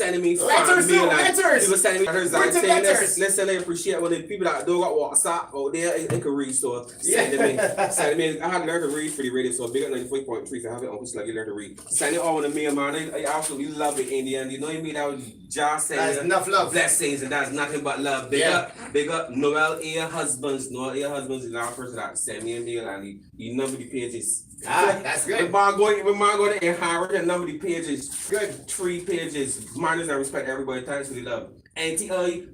sending me letters. People sending me letters. Listen, I appreciate when the people that don't got WhatsApp out there, they can read, so sending me. I had to learn to read for the radio, so big at 94.3, so I have it on which you learn to read. Send it all to me, man. I absolutely love it, Indian. You know what I mean? That was just saying. That's enough love. Blessings, and that's nothing but love. Big up Noel A. Husbands. Noel A. Husbands is our person that sent me a mail, and he number the pages. That's good. When mine going to inherit and number the pages. Good. 3 pages. Mine I respect everybody. Thanks for the love. NTI.org.bb.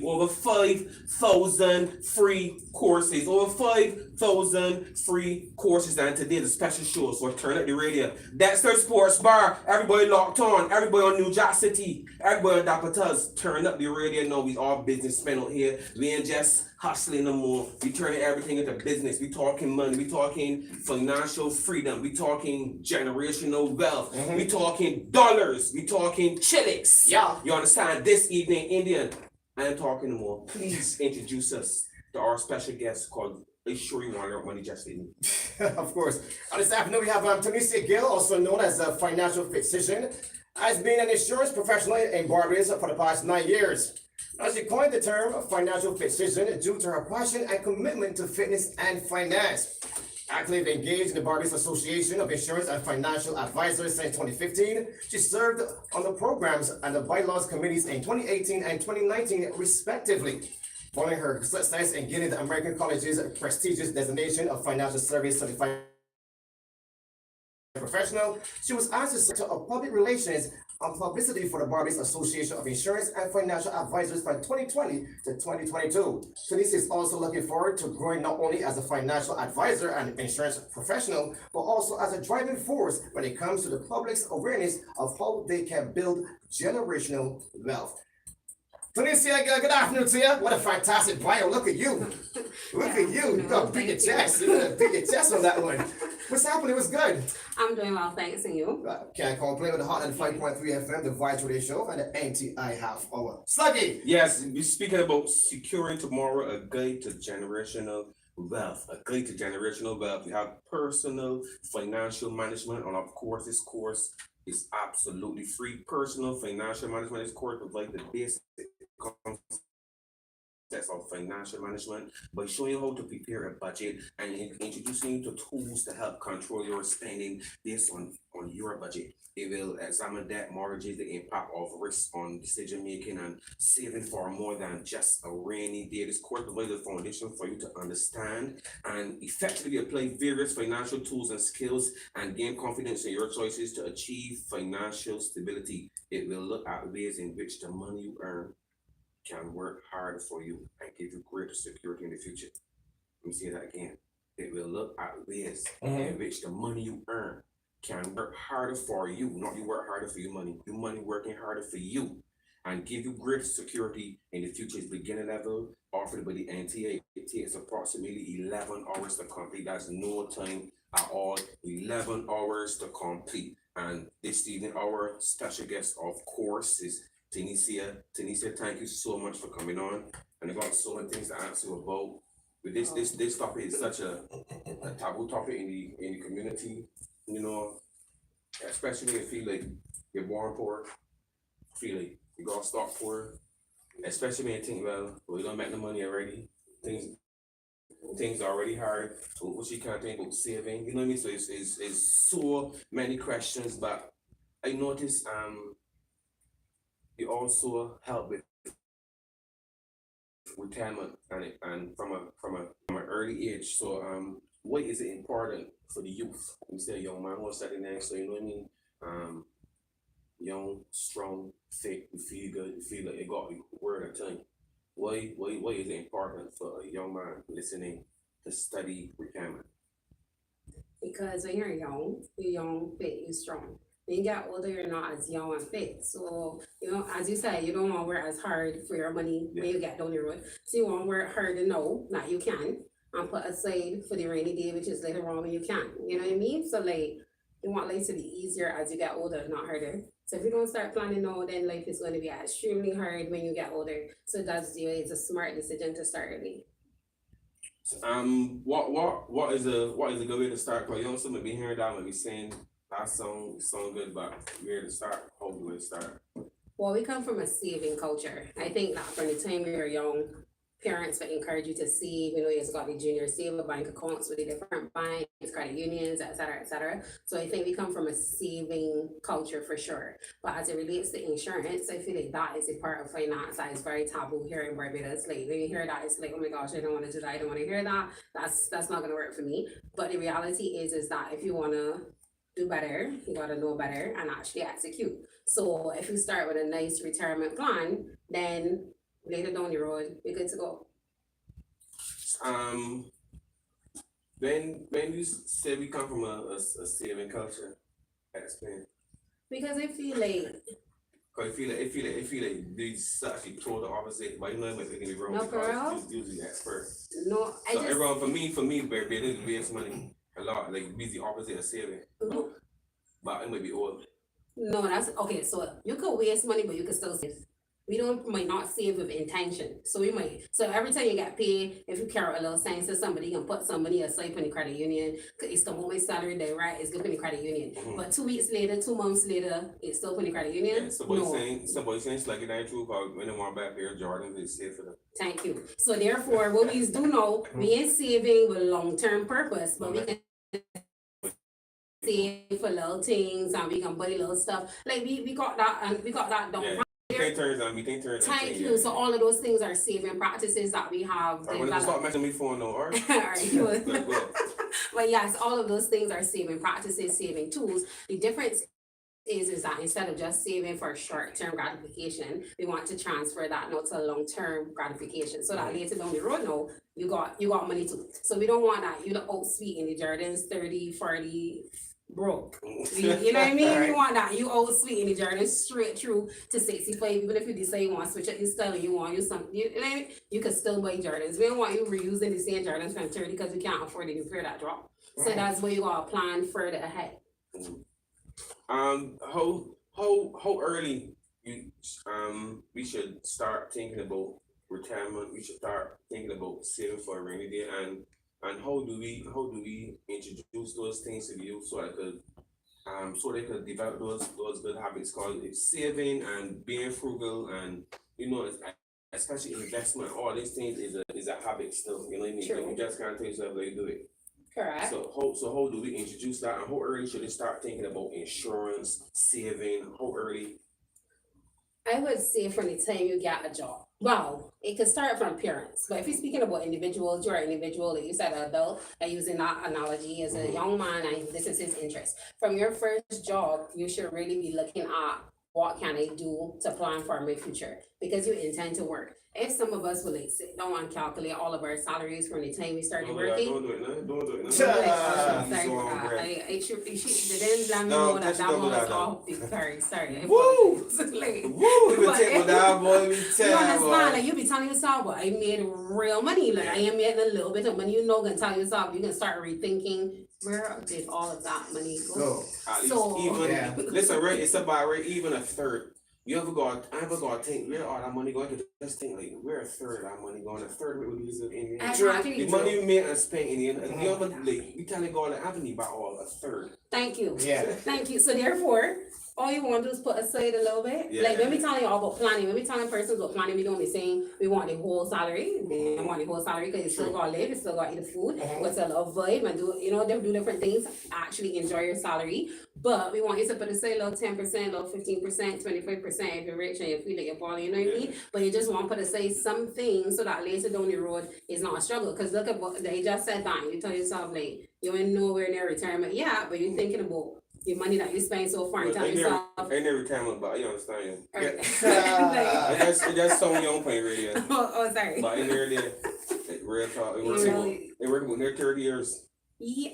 Over 5,000 free courses. Over 5,000 free courses. And today's a special show, so turn up the radio. That's their sports bar. Everybody locked on. Everybody on New Jack City. Everybody on Dakotas. Turn up the radio. No, we all businessmen out here. We ain't just hustling no more. We turning everything into business. We talking money. We talking financial freedom. We talking generational wealth. We talking dollars. We talking chilies. Yeah. You understand? This evening, Indian, I am talking no more. Please introduce us to our special guest called Are you sure you want to money just in? Of course. On this afternoon, we have Tennycia Gill, also known as a Financial FITsician, has been an insurance professional in Barbados for the past 9 years. Now, she coined the term Financial FITsician due to her passion and commitment to fitness and finance. Actively engaged in the Barbados Association of Insurance and Financial Advisors since 2015, she served on the programs and the bylaws committees in 2018 and 2019, respectively. Following her success in getting the American College's prestigious designation of Financial Service Certified Professional, she was asked to serve of public relations and publicity for the Barbados Association of Insurance and Financial Advisors from 2020 to 2022. Tennycia is also looking forward to growing not only as a financial advisor and insurance professional, but also as a driving force when it comes to the public's awareness of how they can build generational wealth. Tennycia, good afternoon to you. What a fantastic bio. Look at you. Look at you. You got a big chest. You got a big chest on that one. What's happening? It was good. I'm doing well, thanks, and you? Can't complain with the Hott and 5.3 FM, the Vice Radio Show, and the NTI half hour. Sluggy! Yes, we're speaking about securing tomorrow, a guide to generational wealth. A guide to generational wealth. We have personal financial management, and of course, this course is absolutely free. Personal financial management, this course provides the basic concepts of financial management by showing you how to prepare a budget and introducing you to tools to help control your spending based on your budget. It will examine debt, mortgages, the impact of risk on decision making and saving for more than just a rainy day. This course provides a foundation for you to understand and effectively apply various financial tools and skills and gain confidence in your choices to achieve financial stability. It will look at ways in which the money you earn can work harder for you and give you greater security in the future. Let me say that again. It will look at ways in which the money you earn can work harder for you, not you work harder for your money working harder for you, and give you greater security in the future. It's beginner level offered by the NTI. It takes approximately 11 hours to complete. That's no time at all. 11 hours to complete. And this evening, our special guest, of course, is Tennycia. Tennycia, thank you so much for coming on. And I've got so many things to ask you about. But this topic is such a taboo topic in the community, you know, especially if you feel like you're born poor, feel like you got start poor, especially when you think, well, we don't make the money already. Things are already hard. So what you can't think about saving, you know what I mean? So it's so many questions, but I noticed you also help with retirement and from an early age. So why is it important for the youth? You say a young man who's studying next, so you know what I mean? Young, strong, fit, you feel good, you feel like you got the word at time. Why is it important for a young man listening to study retirement? Because when you're young, fit, you're strong. When you get older, you're not as young and fit. So, you know, as you said, you don't want to work as hard for your money when you get down the road. So you want to work harder now that you can and put aside for the rainy day, which is later on when you can. You know what I mean? So like, you want life to be easier as you get older, not harder. So if you don't start planning now, then life is going to be extremely hard when you get older. So that's the way, it's a smart decision to start early. What is a good way to start? Because you know, some might be hearing that, might be saying, That sound good, but where to start? How do we start? Well, we come from a saving culture. I think that from the time we were young, parents would encourage you to save. You know, you've got the junior saver bank accounts with the different banks, credit unions, et cetera, et cetera. So I think we come from a saving culture for sure. But as it relates to insurance, I feel like that is a part of finance that is very taboo here in Barbados. Like when you hear that, it's like, oh my gosh, I don't want to do that. I don't want to hear that. That's not gonna work for me. But the reality is that if you wanna do better, you gotta know better and actually execute. So if you start with a nice retirement plan, then later down the road, you're good to go. When you say we come from a saving culture, explain. Because I feel like, Cause I feel like these actually total opposite, but you know, it might be wrong No, for real? because it's usually that first. no, I So just, everyone, for me, Barbados waste money a lot. Like be the opposite of saving, but it might be old. no, that's, okay, so you could waste money, but you could still save. Might not save with intention. So so every time you get paid, if you carry a little sense to somebody, you can put some money aside from the credit union. It's come home my salary, then right, it's good for the credit union. Mhm. But 2 weeks later, 2 months later, it's still for the credit union. Yeah, somebody No. saying it's like it ain't true. Cause when they want back here, Jordan is safe for them. Thank you. So therefore, what we do know, we ain't saving with long-term purpose, but we can save for little things and we can buy little stuff. Like we got that and we got that done. Yeah. We think turns. Thank you. So all of those things are saving practices that we have I'm gonna start mentioning me phone no, alright? Alright, good. Good, good. But yes, all of those things are saving practices, saving tools. The difference is that instead of just saving for short-term gratification, we want to transfer that now to long-term gratification. So that later down the road now, you got money too. So we don't want that, you know, out sweet in the Jordans 30, 40 broke. You know what I mean? Alright. You want that, you out sweet in the Jordans straight through to 65, even if you decide you want to switch up your style and you want to use something, you know what I mean? You could still buy Jordans. We don't want you reusing the same Jordans from 30 because you can't afford it to fear that drop. So Right. that's where you gotta plan further ahead. How early we should start thinking about retirement? We should start thinking about saving for a rainy day, and how do we introduce those things to the youth so they could develop those good habits called saving and being frugal, and you know, especially investment. All these things is a habit still. You know what I mean? True. Like, you just can't tell yourself how you do it. Correct. So how do we introduce that, and how early should they start thinking about insurance, saving? How early? I would say from the time you get a job. Well, it could start from parents, but if you're speaking about individuals, you're an individual, like you said, an adult, and using that analogy as a young man, and this is his interest. From your first job, you should really be looking at what can I do to plan for my future, because you intend to work. If some of us will like sit down and calculate all of our salaries from the time we started working. Don't do it now. Don't do it now. Sorry, Sorry. they didn't let me No, know that don't do one was that, no. off. Sorry. I Woo! apologize. Like, Woo! We been But- take with that boy. We you tell understand? boy. Like you be telling yourself, but I made real money. Like I am making a little bit of money. You know, gonna tell yourself, you can start rethinking where did all of that money go. Go. At least So- even Yeah. listen, right? It's about right even a third. I ever got to think where all that money going to? Just think like where a third of that money going? A third of it would use it in the Exactly. money you made and spent in the end. And the other like you telling God that Anthony about all a third. Thank you. Yeah. Thank you. So therefore, all you want to do is put aside a little bit. Yeah. Like when we telling you all about planning, when we telling persons about planning, we don't be saying we want the whole salary. We want the whole salary because you still gotta live, you still gotta eat the food, what's a little vibe and do do different things. Actually enjoy your salary. But we want you to put aside a little 10%, a little 15%, 25% if you're rich and you feel like you're balling, you know what I mean? But you just want to put aside some things so that later down the road is not a struggle. Because look at what they just said that you tell yourself like you ain't nowhere near retirement. Yeah, but you're thinking about the money that you spend so far and tell yourself. Ain't never retirement, but you understand. Alright. It just so young playing radio. oh, sorry. But in there, like real talk, they Really? working with near 30 years. Yeah.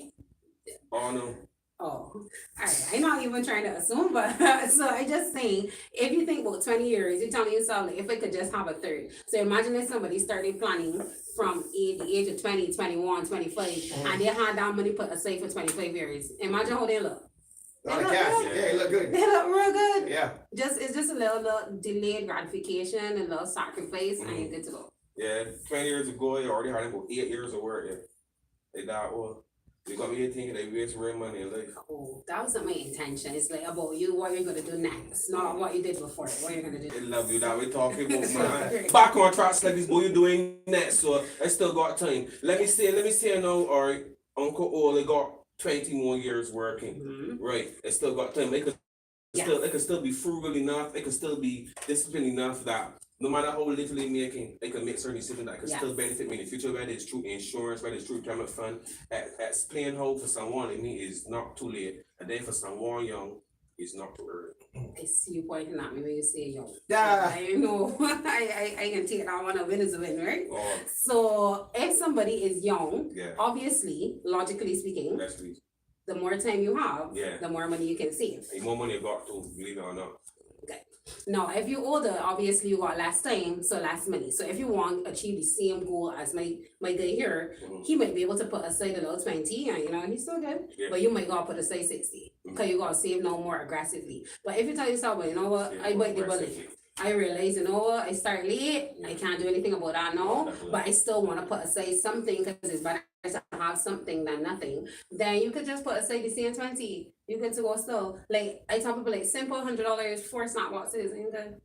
Oh no. Oh, alright. I'm not even trying to assume, but so I just saying, if you think about 20 years, you're telling yourself like if I could just have a third. So imagine if somebody started planning from the age of 20, 21, 25, and they had that money put aside for 25 years. Imagine how they look. A lot of cash. Yeah, you look good. They look real good. Yeah. It's just a little delayed gratification and a little sacrifice, and you're good to go. Yeah, 20 years ago, you already had about 8 years of work. Yeah, they died well. You got me here thinking they waste real money in life. Oh, that wasn't my intention. It's like about you, what you're gonna do next, not what you did before, what you're gonna do. I love you that we talking about, man. Back on track, like this, what you doing next? So I still got time. Let me say now, alright, Uncle Ole got 20 more years working. Mhm. Right. I still got time. It can still be frugal enough, it can still be disciplined enough that no matter how little they making, they can make certain decisions that can still benefit me in the future, whether it's through insurance, whether it's through retirement fund. Explain how for someone like me is not too late, and then for someone young, it's not too early. I see you pointing at me when you say young. Yeah. I know. I can take that one, a win is a win, right? Oh, So if somebody is young, yeah. obviously, logically speaking, Let's please. the more time you have, Yeah. the more money you can save. The more money you got to, believe it or not. Now, if you're older, obviously you got less time, so less money. So if you want to achieve the same goal as my guy here, Mhm. he might be able to put aside a little 20 and he's still good. Yeah. But you might gotta put aside 60. Because you gotta save now more aggressively. But if you tell yourself, well, you know what, I bite the bullet. I realize, you know what, I start late, I can't do anything about that now, but I still want to put aside something because it's better to have something than nothing. Then you could just put aside the same 20. You could go still. Like, I tell people, like, simple $100, 4 snack boxes, and good.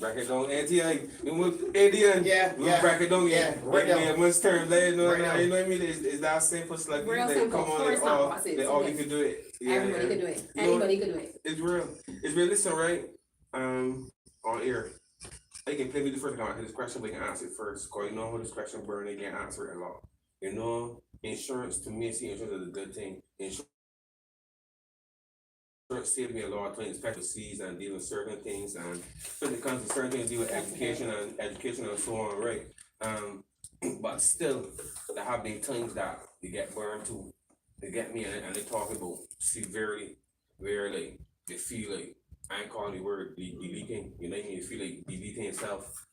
Break it down, NTI. Adrian. Yeah, We yeah. break it down, Yeah, right now. Yeah, much term later, you know Right now. what I mean? It's that simple, it's like, Real they simple, come on, four they snack all, boxes, they all okay. you can do it. Yeah, Everybody yeah. could do it. You know, Anybody could do it. It's real, listen, right? On air. They can play me the first time, this question, we can answer it first, cause you know how this question burn, they can answer it a lot. You know, insurance, to me, see, insurance is a good thing. Insurance saved me a lot of things, especially seas and dealing with certain things, and when it comes to certain things, deal with education and so on, right? But still, there have been times that they get burned too. They get me and they talk about severely, where like they feel like, I ain't calling the word deleting, you know what I mean? They feel like deleting itself.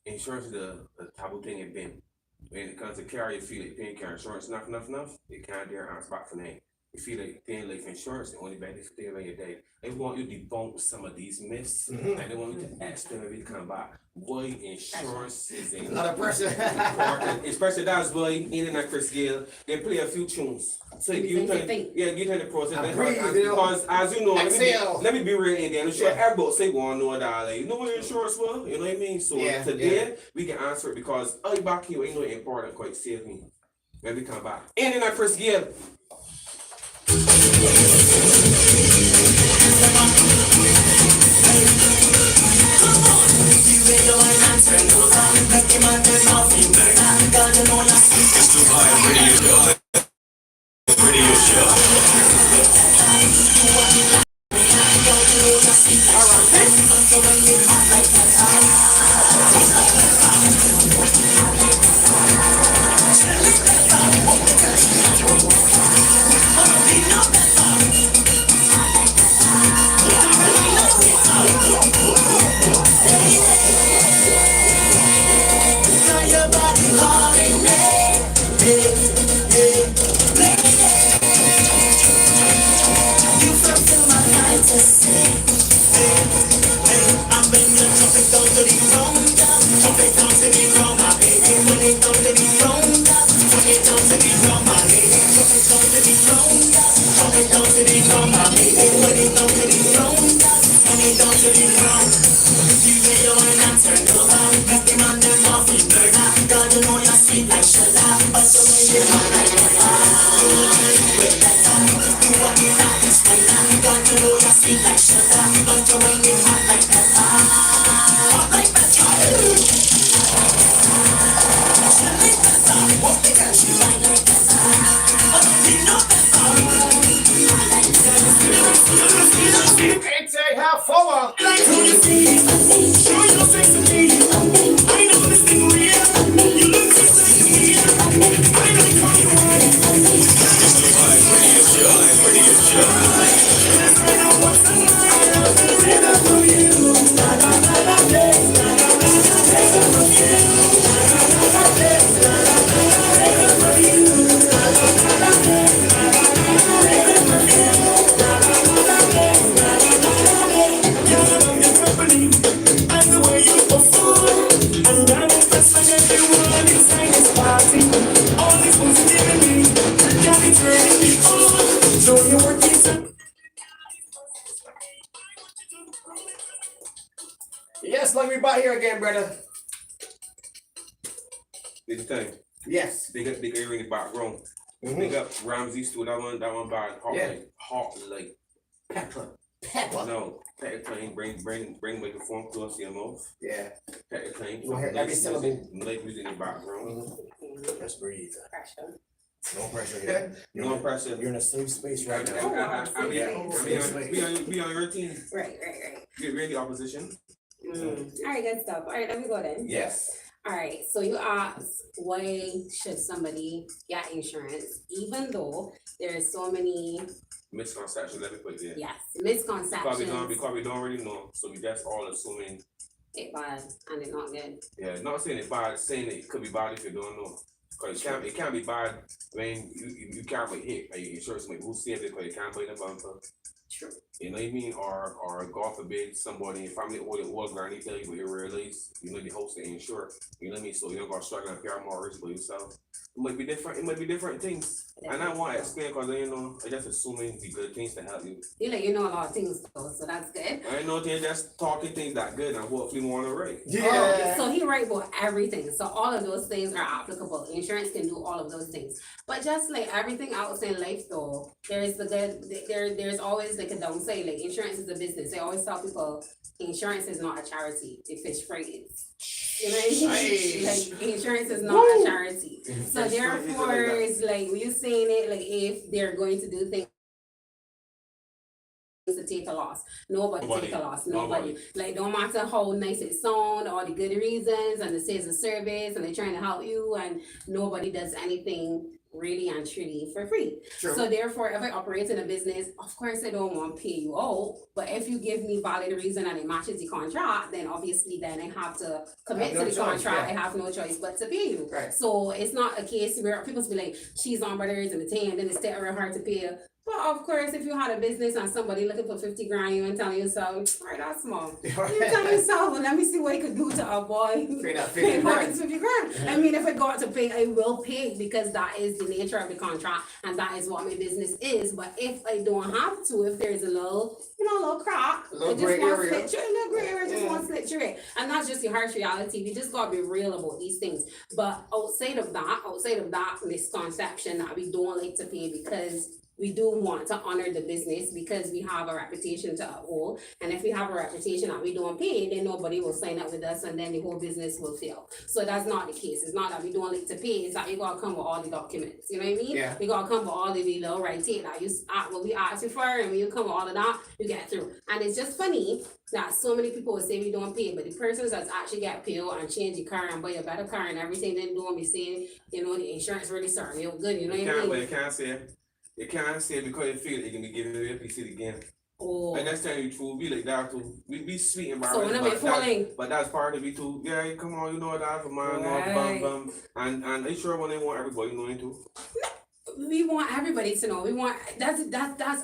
Insurance is a taboo thing it been. When it comes to carry, you feel like paying car insurance enough, you can't dare answer back for that. You feel like paying life insurance, the only benefit for when you're dead. They want you to debunk some of these myths, and they want you to ask them if you come back. Boy, insurance is A lot of pressure. important, especially that's why in and Chris Gill, they play a few tunes. So you can, get in the process. And breathe, you know. Because as you know, Exhale. let me be real Indian. I'm sure everybody say one know that, like, you know what insurance was? You know what I mean? So today we can answer it because I back here ain't no important quite save me. When we come back. In and Chris Gill. It's the live radio show. It's a half hour. Yes, like we back here again, brother. This thing, Yes. big area in the background. Big up Ramsey Stew, that one bad. Hot, Yeah. like, hot, like pepper. Pepper. No, pepper clean, bring microphone close to your mouth. Yeah. Pepper clean. You hear every syllable. Music in the background. Just breathe. Pressure. No pressure here. No pressure. You're in a safe space right Oh, now. wow. We on your team. Right. Get ready, opposition. Alright, good stuff. Alright, let me go then. Yes. Alright, so you asked why should somebody get insurance, even though there are so many, Misconception, let me put it there. yes, Because misconceptions. we don't really know, so we just all assuming. It bad and it not good. Yeah, not saying it's bad, saying it could be bad if you don't know. Because it can't be bad when you can't be hit by your insurance company. Who saved it because you can't buy the bumper? True. You know what I mean? Or God forbid somebody in your family or the old granny tell you, but you realize you know the host ain't insured. You know what I mean? So you don't got to struggle and pay out more risk by yourself. It might be different things. And I want to explain because you know, I just assuming the good things to help you. You know a lot of things though, so that's good. I ain't know they're just talking things that good and hopefully more on the right. Yeah. So he right about everything. So all of those things are applicable. Insurance can do all of those things. But just like everything else in life though, there's the good there's always like a downside. Like insurance is a business. They always tell people insurance is not a charity. It fish freight is. You know what I mean? Like insurance is not a charity. So therefore it's like you saying it like if they're going to do things to take a loss. Nobody take a loss. Nobody. Like no matter how nice it sound, all the good reasons and the sales of service and they're trying to help you and nobody does anything really and truly for free. True. So therefore if I operate in a business, of course I don't want to pay you out. But if you give me valid reason and it matches the contract, then obviously then I have to commit to the contract. I have no choice but to pay you. Right. So it's not a case where people be like, she's on brothers and the thing, and then it's still real hard to pay you. But of course, if you had a business and somebody looking for 50 grand, you and telling yourself, alright, that's small. You tell yourself, well, let me see what I could do to avoid Pay that paying 50 grand. 50 grand. I mean, if I got to pay, I will pay because that is the nature of the contract and that is what my business is. But if I don't have to, if there's a little, a little crack, A little I just gray want to area. slit through, a little gray area, just want to slit through it. And that's just the harsh reality. We just gotta be real about these things. But outside of that misconception that we don't like to pay because we do want to honor the business because we have a reputation to uphold. And if we have a reputation that we don't pay, then nobody will sign up with us and then the whole business will fail. So that's not the case. It's not that we don't like to pay, it's that you gotta come with all the documents. You know what I mean? Yeah. You gotta come with all the little right here that you what we ask you for, and when you come with all of that, you get through. And it's just funny that so many people will say we don't pay, but the persons that actually get paid and change the car and buy a better car and everything, then don't be saying, the insurance really starting you good, you know what I mean? But you can't say because you feel it can be giving you a piece again. Oh. And that's telling you true. We like that too. We be sweet and So when I'm falling. but that's part of it too. Yeah, come on, you know that man, Right. bum. And I'm sure when they want everybody knowing too. We want everybody to know. We want that's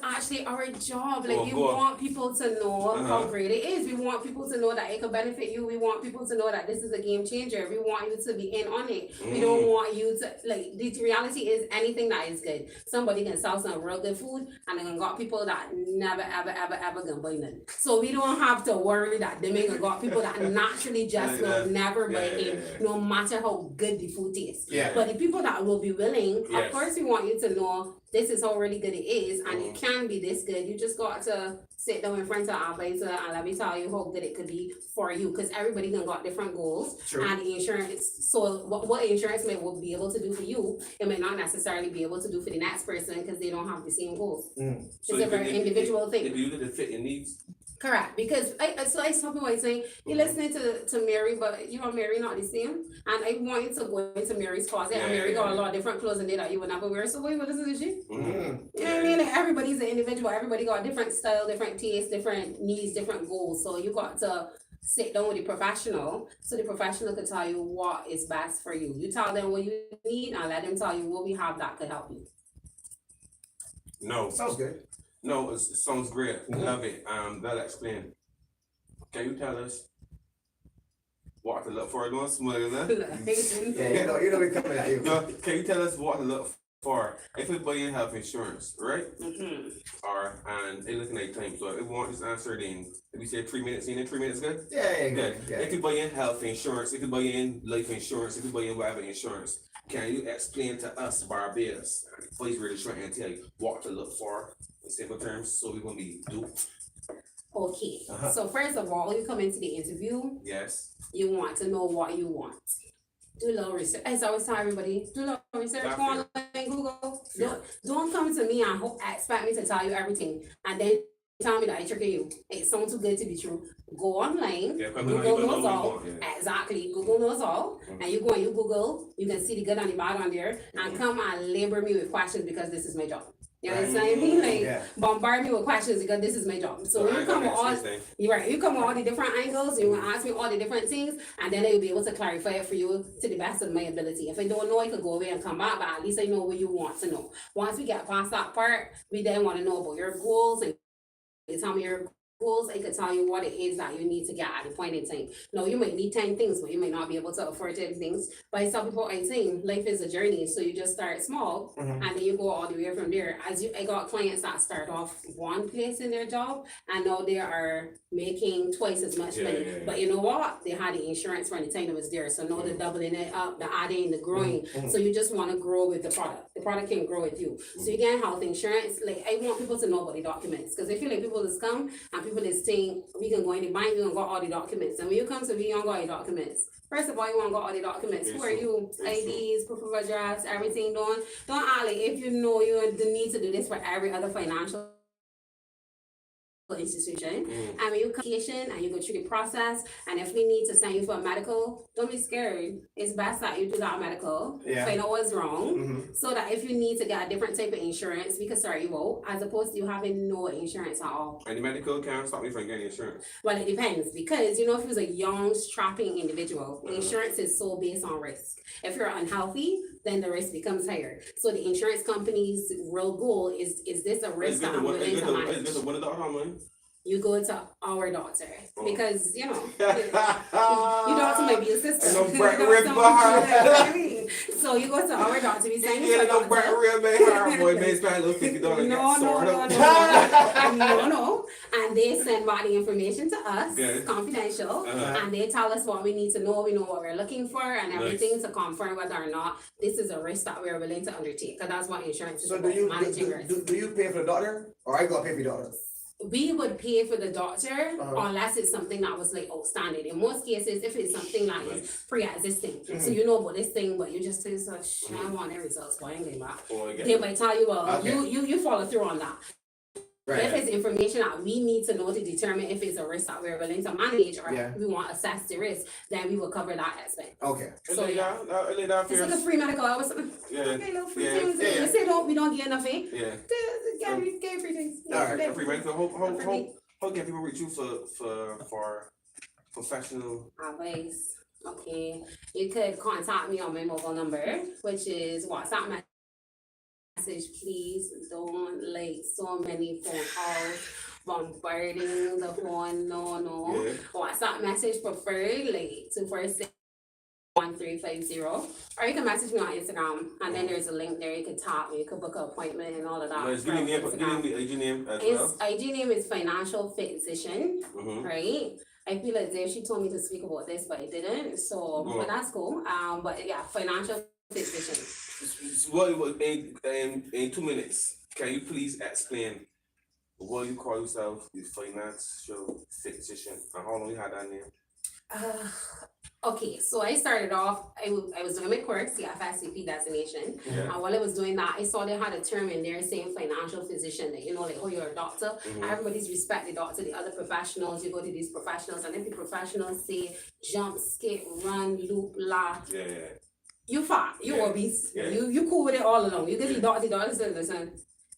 actually our job. Like we want people to know how great it is. We want people to know that it can benefit you. We want people to know that this is a game changer. We want you to be in on it. We don't want you to like the reality is anything that is good. Somebody can sell some real good food and then got people that never ever gonna buy none. So we don't have to worry that they may got people that naturally just will never buy it no matter how good the food tastes. Yeah. But the people that will be willing, Yes. of course we want you to know this is how really good it is and it can be this good. You just got to sit down in front of our advisor and let me tell you how good it could be for you because everybody can got different goals. True. And the insurance, so what insurance may will be able to do for you, it may not necessarily be able to do for the next person because they don't have the same goals. So It's a very individual thing. If you look at the fit your needs. Correct, because I some people are saying you're listening to Mary, but you and Mary not the same. And I want you to go into Mary's closet, and Mary got a lot of different clothes in there that you would never wear. So why you would listen to she? You know what I mean? Like everybody's an individual. Everybody got different style, different taste, different needs, different goals. So you got to sit down with the professional, so the professional could tell you what is best for you. You tell them what you need, and let them tell you what we have that could help you. No. Sounds good. No, it sounds great. Love it. That'll explain. Can you tell us what to look for? Don't smile, huh? Yeah, you know we coming at you. No, can you tell us what to look for if we buy in health insurance, right? Mm-hmm. Or and they looking at time. So if we want this answered in, if we say 3 minutes, in 3 minutes, good. Yeah, Good. yeah. If you buy in health insurance, if you buy in life insurance, if you buy in whatever insurance, can you explain to us, Barbados, please really short NTI, what to look for in simple terms, so we won't be duped? Okay, Uh-huh. so first of all, you come into the interview, Yes. you want to know what you want. Do a little research. As I always tell everybody, do a little research. That's Go online, Google. Fair. Don't come to me and expect me to tell you everything, and then tell me that I tricking you. It sounds too good to be true. Go online. Yeah, come Google on, knows all. yeah. Exactly. Google knows all. Mhm. And you go and you Google, you can see the good and the bad on there, and Mhm. come and labor me with questions because this is my job. You Right. understand me? Like Yeah. bombard me with questions because this is my job. So when I you come with all understand. you're right. You come with all the different angles, you want to ask me all the different things, and then I will be able to clarify it for you to the best of my ability. If I don't know, I could go away and come back, but at least I know what you want to know. Once we get past that part, we then want to know about your goals, and you tell me your goals, I could tell you what it is that you need to get at the point in time. No, you might need 10 things, but you might not be able to afford 10 things. But I tell people, I think life is a journey, so you just start small, Mhm. and then you go all the way from there. I got clients that start off one place in their job, and now they are making twice as much Yeah, money. yeah, yeah. But you know what? They had the insurance from the time it was there, so now they're doubling it up, the adding, the growing. Mhm. So you just want to grow with the product. The product can grow with you. So you get health insurance. Like I want people to know about the documents, because I feel like people just come and people is saying we can go in the bank, we can got all the documents, and when you come to me, you don't got all the documents. First of all, you want to got all the documents. It's Who are true. you? It's true. IDs, proof of address, everything. Don't act like if you know you need to do this for every other financial institution. Mm. And when you come and you go through the process, and if we need to send you for a medical, don't be scared. It's best that you do that medical, Yeah. find out what's wrong, Mhm. so that if you need to get a different type of insurance, we can start you out, as opposed to you having no insurance at all. And the medical can't stop me from getting insurance. Well, it depends, because you know, if you're a young, strapping individual, Mhm. insurance is so based on risk. If you're unhealthy, then the risk becomes higher. So the insurance company's real goal is this a risk that I'm willing to manage? It's good to $1 how much? You go to our doctor, Oh. because you know your doctor might be a sister. I know Your Brett doctor Rip might be Bahar. like, what I mean? So you go to our doctor. We send you to a doctor. real man, boy, man, spend a little $50. No. And they send back the information to us, Good. confidential, Uh-huh. and they tell us what we need to know. We know what we're looking for, and Nice. everything to confirm whether or not this is a risk that we're willing to undertake. Because that's what insurance is So about, managing risk. do you pay for the daughter, or I gotta pay for the daughter? We would pay for the doctor Uh-huh. unless it's something that was like outstanding. In most cases, if it's something that is pre-existing, so Mhm. you know about this thing, but you just say, so, I want the results, but I ain't getting back. Oh, I get They it. might tell you, well, Okay. you follow through on that. If it's information that we need to know to determine if it's a risk that we're willing to manage, or Yeah. we want to assess the risk, then we will cover that aspect. Okay. So yeah, it's like a free medical. I was Yeah. okay, little free Yeah. things. Yeah. You say we don't get enough, eh? Yeah. Get free things. All right, Get Free medical. How free. can people reach you for professional? Advice. Okay, you could contact me on my mobile number, which is WhatsApp message. Please don't like so many phone calls bombarding the phone. No. Yeah. WhatsApp message preferred, like 246-1350, or you can message me on Instagram, and then there's a link there. You can tap me, you can book an appointment and all of that. Nice. Give me name. Give me the IG name as His well. IG name is Financial FITsician. Mm-hmm. Right? I feel as if she told me to speak about this, but I didn't. So, Go on. but that's cool. But yeah, Financial FITsician. Well, in 2 minutes, can you please explain what you call yourself, the Financial FITsician, and how long you had that name? Okay, so I started off, I was doing my course, the FSCP designation. Yeah. And while I was doing that, I saw they had a term in there saying financial physician, that, you know, like, oh, you're a doctor. Mhm. Everybody's respect the doctor, the other professionals, you go to these professionals, and if the professionals say jump, skip, run, loop, laugh, Yeah. you fat, you Yeah. obese, Yeah. you cool with it all along. You get Yeah. the doctor says, listen,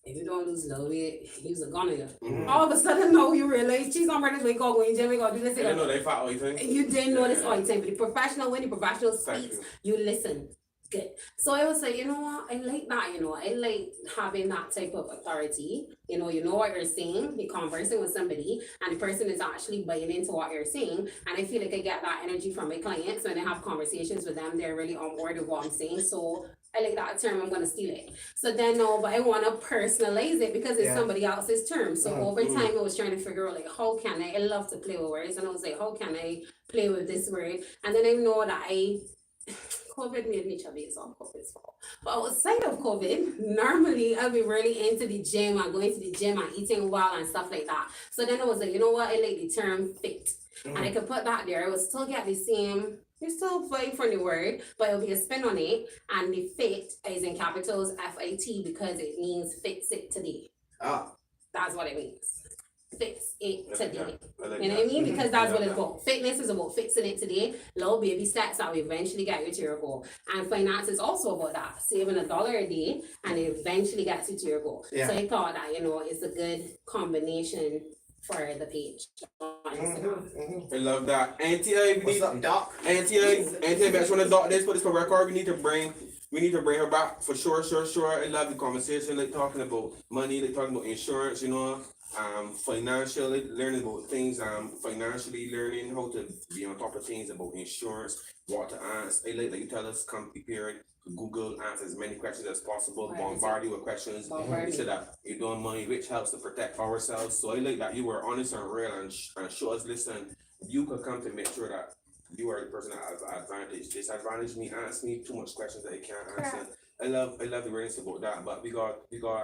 if you don't lose low weight, use a gun on you. Mhm. All of a sudden, no, you realize she's on ready to wake up, going to gym, we gonna do this. I didn't know they fought all you think. You didn't know this Yeah. all the time, but the professional, when the professional Thank speaks, you. you listen. Good. So I was like, you know what? I like that, I like having that type of authority. You know what you're saying, you're conversing with somebody, and the person is actually buying into what you're saying. And I feel like I get that energy from my clients when I have conversations with them, they're really on board with what I'm saying. So I like that term, I'm gonna steal it. So then no, but I wanna personalize it because it's Yeah. somebody else's term. So over time I was trying to figure out like how can I love to play with words and I was like, how can I play with this word? And then I know that COVID made me chubby, it's all COVID's fault. But outside of COVID, normally I'll be really into the gym and going to the gym and eating well and stuff like that. So then I was like, you know what, I like the term fit. And I could put that there. I would still get the same, you're still fighting for the word, but it'll be a spin on it. And the fit is in capitals FIT because it means fits it today. That's what it means. Fix it today. You know what I mean? Because that's what it's about. Fitness is about fixing it today. Little baby steps that will eventually get you to your goal. And finance is also about that. Saving $1 a day and it eventually gets you to your goal. Yeah. So I thought that, it's a good combination for the page on Instagram. I love that. NTI, we What's need up, Doc? NTI, I just want to dot this, put this for record. We need to bring her back for sure. I love the conversation, like talking about money, like talking about insurance, financial, like learning about things, financially learning how to be on top of things about insurance, what to ask. I like that you tell us, come prepared. Google, answer as many questions as possible, bombard you with questions. You said that you're doing money, which helps to protect ourselves. So I like that you were honest and real and show us, listen, you could come to make sure that you are the person that has advantage. Disadvantage me, ask me too much questions that I can't answer. I love the realness about that, but we got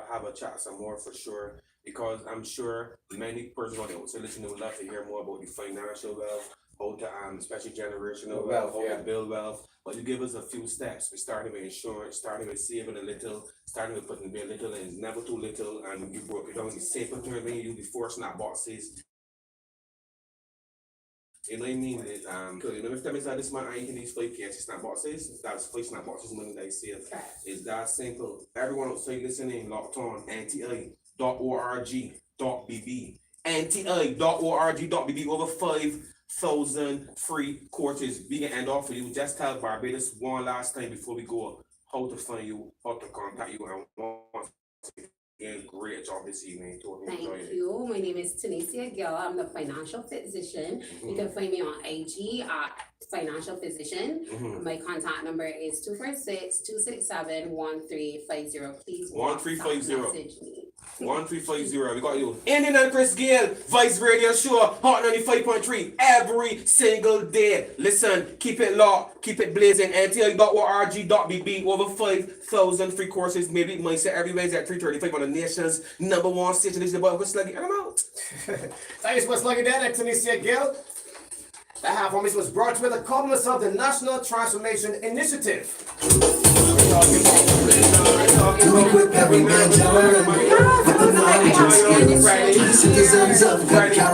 have a chat some more for sure, because I'm sure many persons on the outside listening would love to hear more about the financial wealth, how to especially generational wealth, how to build wealth. But you give us a few steps. We started with insurance, starting with saving a little, starting with putting a little, and it's never too little, and you broke it down in simple terms when you do before snap boxes. You know what I mean? Because if that means that this month I can these 5 cash snap boxes, that's 5 snap boxes money that I save. It's that simple. Everyone outside listening, locked on NTI.org.bb. NTI.org.bb, over 5,000 free courses. We can end off for you. Just tell Barbados one last time before we go how to find you, how to contact you, and once again, great job this evening. Thank you. My name is Tennycia Gill. I'm the Financial FITsician. You can find me on IG at Financial FITsician. My contact number is 246-267-1350. Please 1350. message me. 1350. We got you. Indian and Chris Gill, Vice Radio Show, Hott 95.3 every single day. Listen, keep it locked, keep it blazing. NTI.org.bb, over 5,000 free courses. Maybe mindset every Wednesday at 3:35 on the nation's #1 station. This is the boy What's Sluggy, and I'm out. Thanks for slugging that at Tennycia Gill. That half of was brought to you with the compliments of the National Transformation Initiative. Do equip every man to learn with the knowledge and skills to the citizens of good character.